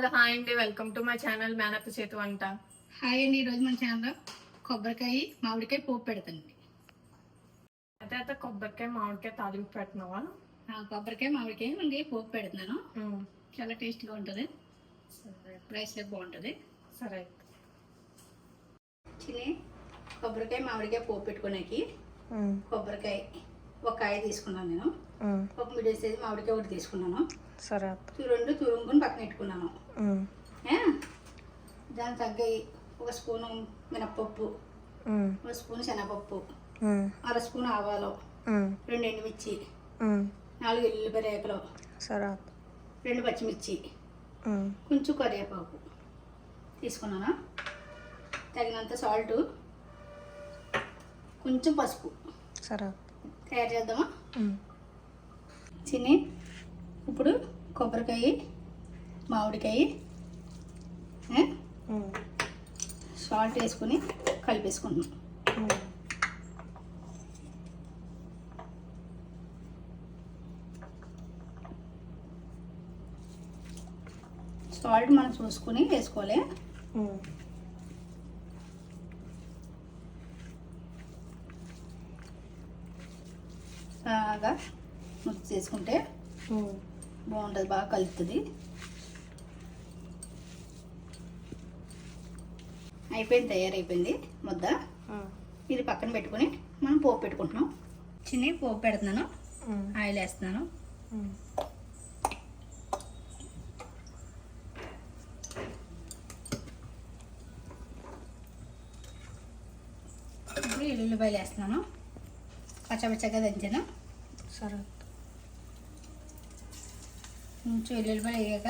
Hello hi అండి, welcome to my channel మేనత్త చేతి వంట. హాయ్ అండి. ఈరోజు మన ఛానల్లో కొబ్బరికాయ మామిడికాయ పోపు పెడతానండి. అయితే కొబ్బరికాయ మామిడికాయ తాలింపు పెడుతున్నావా? కొబ్బరికాయ మామిడికాయ మళ్ళీ పోపు పెడుతున్నాను. చాలా టేస్ట్గా ఉంటుంది. ప్రైస్ బాగుంటుంది. సరే, చిన్న కొబ్బరికాయ మామిడికాయ పోపు పెట్టుకోడానికి కొబ్బరికాయ ఒక కాయ తీసుకున్నాను. నేను ఒక మీడియం సైజ్ మామిడికాయ ఒకటి తీసుకున్నాను. సరే, రెండు తురుముకొని పక్కన పెట్టుకున్నాను. దాని తగ్గాయి ఒక స్పూను మినప్పప్పు, ఒక స్పూన్ శనగపప్పు, అర స్పూన్ ఆవాలు, 2 ఎండుమిర్చి, 4 ఎల్లుల్లిపాయ రేకలు, 2 పచ్చిమిర్చి, కొంచెం కరివేపాకు తీసుకున్నాను. తగినంత సాల్ట్, కొంచెం పసుపు. తయారు చేద్దామా? చిన్ని ఇప్పుడు కొబ్బరికాయ మామిడికాయ సాల్ట్ వేసుకుని కలిపేసుకుంటున్నాం. సాల్ట్ మనం చూసుకుని వేసుకోవాలి. బాగా మిక్స్ చేసుకుంటే బాగుంటుంది, బాగా కలుపుతుంది. అయిపోయింది, తయారైపోయింది ముద్ద. ఇది పక్కన పెట్టుకుని మనం పోపు పెట్టుకుంటున్నాం. చిన్న పోపు పెడుతున్నాను. ఆయిల్ వేస్తున్నాను. ఇప్పుడు ఎల్లుల్లిపాయలు వేస్తున్నాను. పచ్చపచ్చగా దంచాను. సరే, కొంచెం ఎల్లుల్లిపాయలు వేయక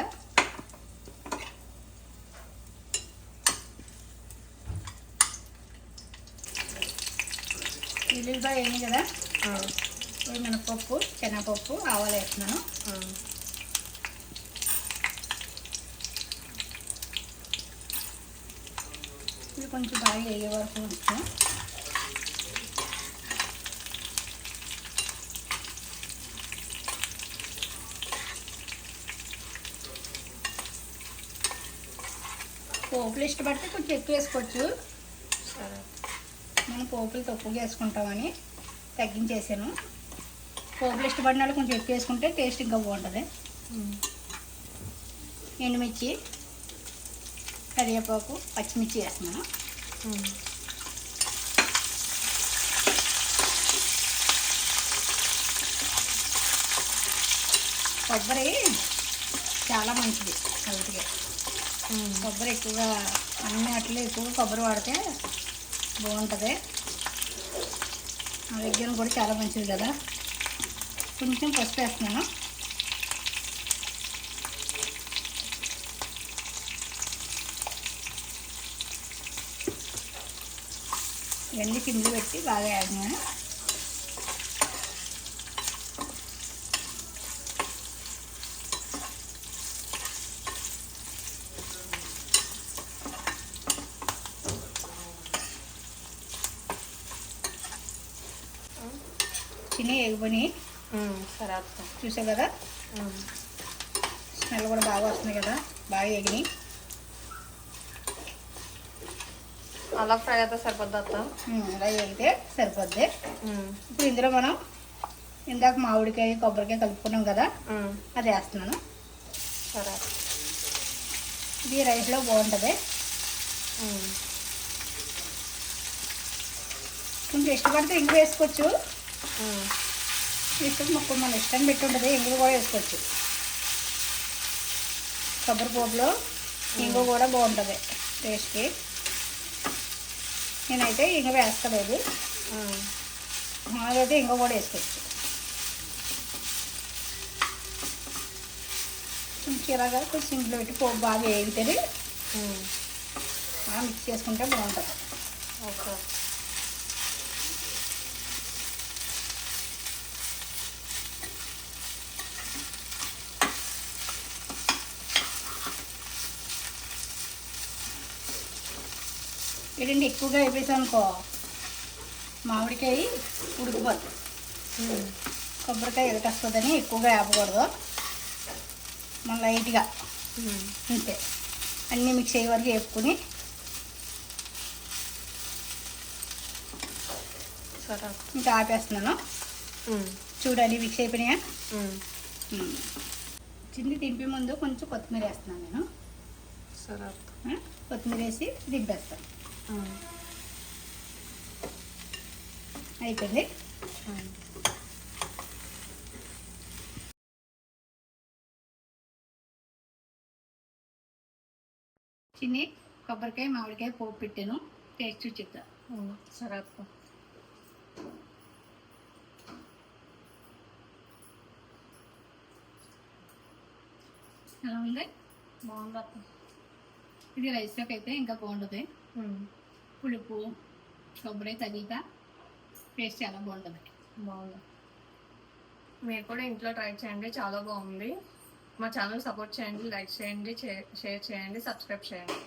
ఎల్లుల్లిపాయ వేయండి కదా. మినపప్పు, శనగపప్పు, ఆవాలు వేస్తున్నాను. ఇది కొంచెం బాగా వేగే వరకు ఉంచుతాం. పోపులు ఇష్టపడితే కొంచెం ఎక్కువ వేసుకోవచ్చు. సరే, మనం పోపులు తక్కువగా వేసుకుంటామని తగ్గించేసాను. పోపులు ఇష్టపడిన వాళ్ళు కొంచెం ఎక్కువ వేసుకుంటే టేస్ట్ ఇంకా బాగుంటుంది. ఎండుమిర్చి, కరివేపాకు, పచ్చిమిర్చి వేస్తున్నాను. కొబ్బరి చాలా మంచిది హెల్త్గా. కొబ్బరి ఎక్కువగా అన్ని అట్లా ఎక్కువగా కొబ్బరి వాడితే బాగుంటుంది. ఆరోగ్యం కూడా చాలా మంచిది కదా. కొంచెం పసుపు వేస్తున్నాను. ఇవన్నీ కింద పెట్టి బాగా వేస్తున్నాను. చిన్న ఎగుబని సరే, చూసావు కదా. స్మెల్ కూడా బాగా వస్తుంది కదా, బాగా ఎగిని. అలా ఫ్రై అయితే సరిపోద్ది అత్త. అలా ఎగితే సరిపోద్ది. ఇప్పుడు ఇందులో మనం ఇందాక మామిడికాయ కొబ్బరికాయ కలుపుకున్నాం కదా, అది వేస్తున్నాను. సరే, ఇది రైస్లో బాగుంటుంది. కొంచెం ఇష్టపడితే ఇంగు వేసుకోవచ్చు. ఇష్టం మొక్క మన ఇష్టం పెట్టి ఉంటుంది. ఇంగువ కూడా వేసుకోవచ్చు. కొబ్బరి పోపులో ఇంగువ కూడా బాగుంటుంది టేస్ట్కి. నేనైతే ఇంగువ వేస్తలేదు. మామూలుగా ఇంగువ కూడా వేసుకోవచ్చు. కొంచెం ఇలాగా కొంచెం ఇంట్లో పెట్టి పోపు బాగా వేగితే మిక్స్ చేసుకుంటే బాగుంటుంది. ఓకే, ఏంటంటే ఎక్కువగా అయిపోయాం అనుకో మామిడికాయ ఉడికిపోతుంది. కొబ్బరికాయ ఎదకొస్తుందని ఎక్కువగా వేపకూడదు. మన లైట్గా అంతే. అన్నీ మిక్స్ అయ్యే వరకు వేపుకొని సరే అక్క. ఇంకా ఆపేస్తున్నాను. చూడండి మిక్స్ అయిపోయినాయా. చిన్ని దింపే ముందు కొంచెం కొత్తిమీర వేస్తున్నాను నేను. సరే అక్క. కొత్తిమీర వేసి దింపేస్తాను. అయిపోయింది. చిన్ని కొబ్బరికాయ మామిడికాయ పోపు పెట్టాను, టేస్ట్ చెప్తా. సరే అక్క. ఎలా ఉంది? బాగుంది అక్క. ఇది రైస్లోకి అయితే ఇంకా బాగుంటుంది. పులుపు కొబ్బరి తగిలిత టేస్ట్ చాలా బాగుంటుంది. బాగుంది. మీరు కూడా ఇంట్లో ట్రై చేయండి, చాలా బాగుంది. మా ఛానల్ సపోర్ట్ చేయండి, లైక్ చేయండి, షేర్ చేయండి, సబ్స్క్రైబ్ చేయండి.